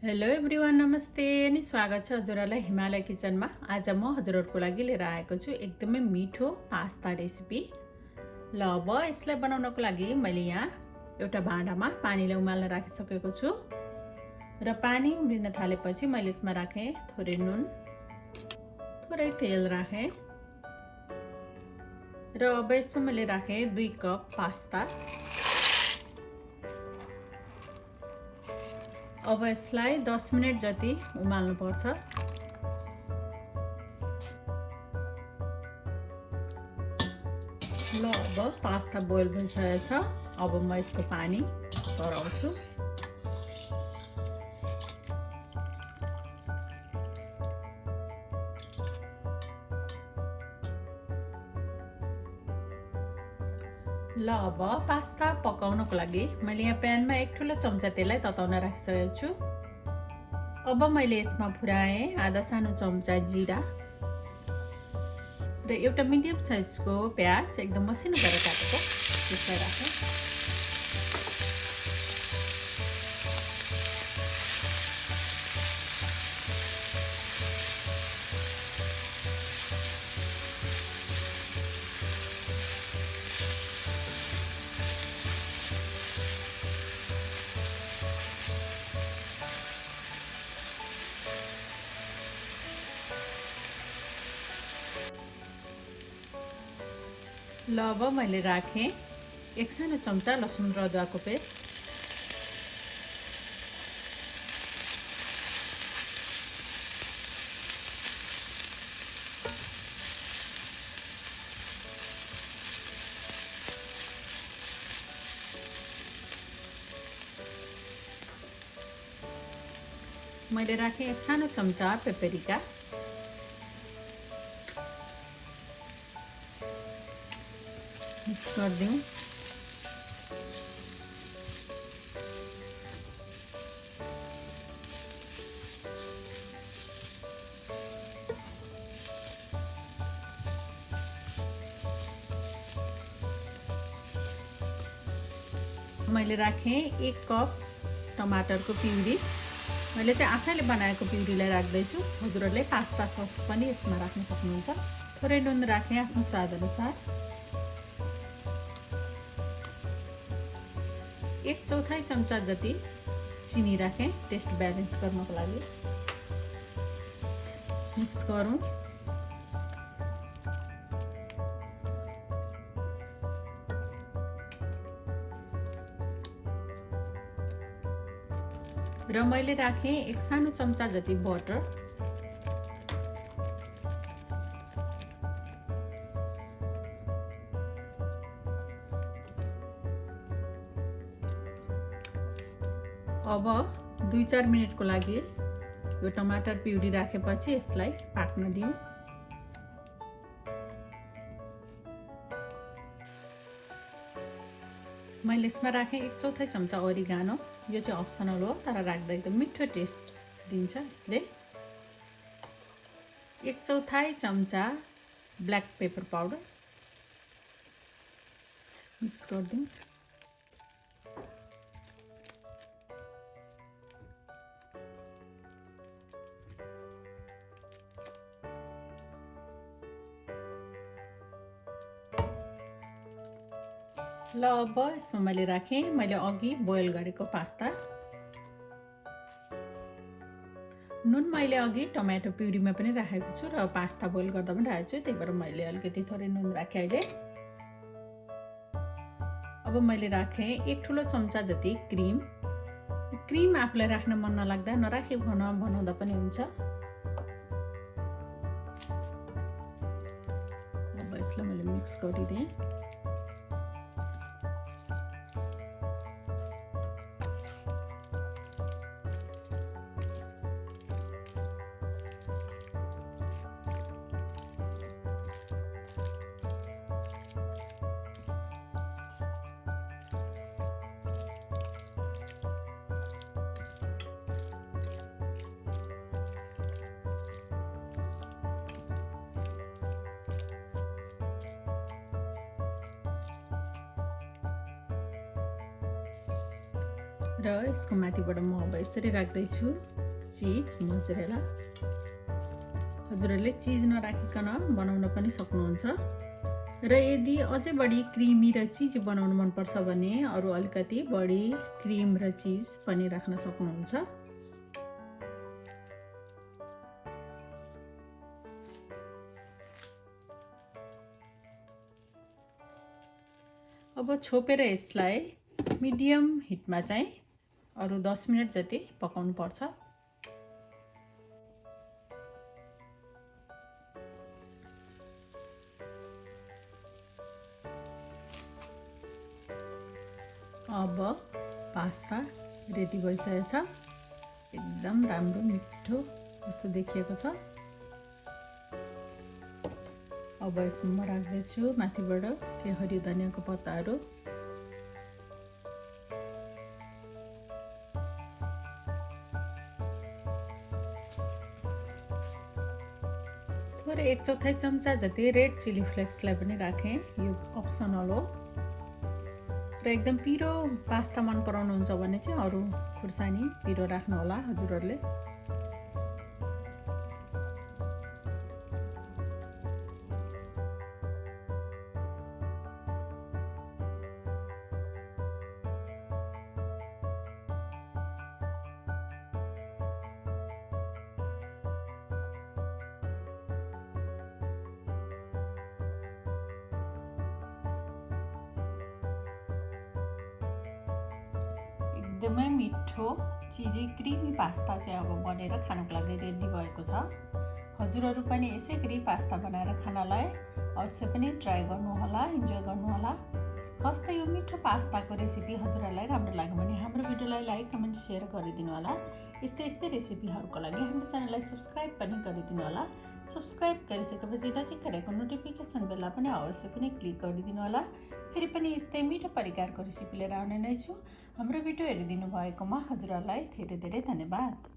Hello everyone, नमस्ते अनि स्वागत छ हजुरहरूलाई हिमालय किचनमा। आज म हजुरहरूको लागि लिएर आएको छु एकदमै मिठो पास्ता रेसिपी। ल अब यसलाई बनाउनको लागि मैले यहाँ एउटा भाँडामा पानीलाई उमाल्न राखिसकेको छु र पानी उम्लिन थालेपछि मैले यसमा राखेँ थोरै नुन, थोरै तेल राखेँ र अब यसमा मैले राखेँ 2 कप पास्ता। अब यसलाई 10 मिनट जति उमाल्नु पर्छ। ल अब पास्ता बोइल भइसकेको छ। अब म यसको पानी तराउँछु। ल अब पास्ता पकाउनको लागि मैले यहाँ प्यानमा 1 ठुलो चम्चा तेललाई तताउन राखिसकेको छु। अब मैले यसमा फुराएँ आधा सानो चम्चा जिरा र एउटा मिडियम साइजको प्याज एकदम मसिनो गरेर काटेको त्यसलाई राखेँ। ल अब मैले राखेँ 1 सानो चम्चा लसुन र अदुवाको पेस्ट, मैले राखेँ 1 सानो चम्चा पेपरिका, मिक्स गरिदिउँ। मैले राखेँ 1 कप टमाटरको प्युरी। मैले चाहिँ आफैले बनाएको प्युरीलाई राख्दैछु। हजुरहरूले पास्ता सस पनि यसमा राख्न सक्नुहुन्छ। थोरै नुन राखेँ आफ्नो स्वाद अनुसार। 1/4 चम्चा जति चिनी राखेँ टेस्ट ब्यालेन्स गर्नको लागि। मिक्स गरौँ। र मैले राखेँ 1 सानो चम्चा जति बटर। अब 2-4 मिनटको लागि यो टमाटर प्युरी राखेपछि यसलाई पाक्न दिउँ। मैले यसमा राखेँ 1/4 चम्चा ओरिगानो। यो चाहिँ अप्सनल हो, तर राख्दा एकदम मिठो टेस्ट दिन्छ यसले। 1/4 चम्चा ब्ल्याक पेपर पाउडर मिक्स गरिदिउँ। ल अब यसमा मैले राखेँ अघि बोइल गरेको पास्ता। नुन मैले अघि टमाटो प्युरीमा पनि राखेको छु र पास्ता बोइल गर्दा पनि राखेको छु, त्यही भएर मैले अलिकति थोरै नुन राखेँ अहिले। अब मैले राखेँ 1 ठुलो चम्चा जति क्रिम। क्रिम आफूलाई राख्न मन नलाग्दा नराखिकन बनाउँदा पनि हुन्छ। अब यसलाई मैले मिक्स गरिदिएँ। र यसको माथिबाट म अब यसरी राख्दैछु चिज मोजरेला। हजुरहरूले चिज नराखिकन बनाउन पनि सक्नुहुन्छ र यदि अझै बढी क्रिमी र चिज बनाउनु मनपर्छ भने अरू अलिकति बढी क्रिम र चिज पनि राख्न सक्नुहुन्छ। अब छोपेर यसलाई मिडियम हिटमा चाहिँ अरू 10 मिनट जति पकाउनु पर्छ। अब पास्ता रेडी भइसकेको छ। एकदम राम्रो मिठो जस्तो देखिएको छ। अब यसमा म राख्दैछु माथिबाट केही हरियो धनियाँको पत्ताहरू। थोरै 1/4 चम्चा जति रेड चिली फ्लेक्सलाई पनि राखेँ, यो अप्सनल हो। र एकदम पिरो पास्ता मन पराउनुहुन्छ भने चाहिँ अरू खुर्सानी पिरो राख्नु होला हजुरहरूले। एकदमै मिठो चिजी क्रिमी पास्ता चाहिँ अब बनेर खानको लागि रेडी भएको छ। हजुरहरू पनि यसै गरी पास्ता बनाएर खानलाई अवश्य पनि ट्राई गर्नुहोला, इन्जोय गर्नुहोला। हस्त यो मिठो पास्ताको रेसिपी हजुरहरूलाई राम्रो लाग्यो भने हाम्रो भिडियोलाई लाइक, कमेन्ट, सेयर गरिदिनु होला। यस्तै रेसिपीहरूको लागि हाम्रो च्यानललाई सब्स्क्राइब पनि गरिदिनु होला। सब्स्क्राइब गरिसकेपछि नजिक रहेको नोटिफिकेसन बेललाई पनि अवश्य पनि क्लिक गरिदिनु होला। फेरि पनि यस्तै मिठो परिकारको रेसिपी लिएर आउने नै छु। हाम्रो भिडियो हेरिदिनु भएकोमा हजुरहरूलाई धेरै धेरै धन्यवाद।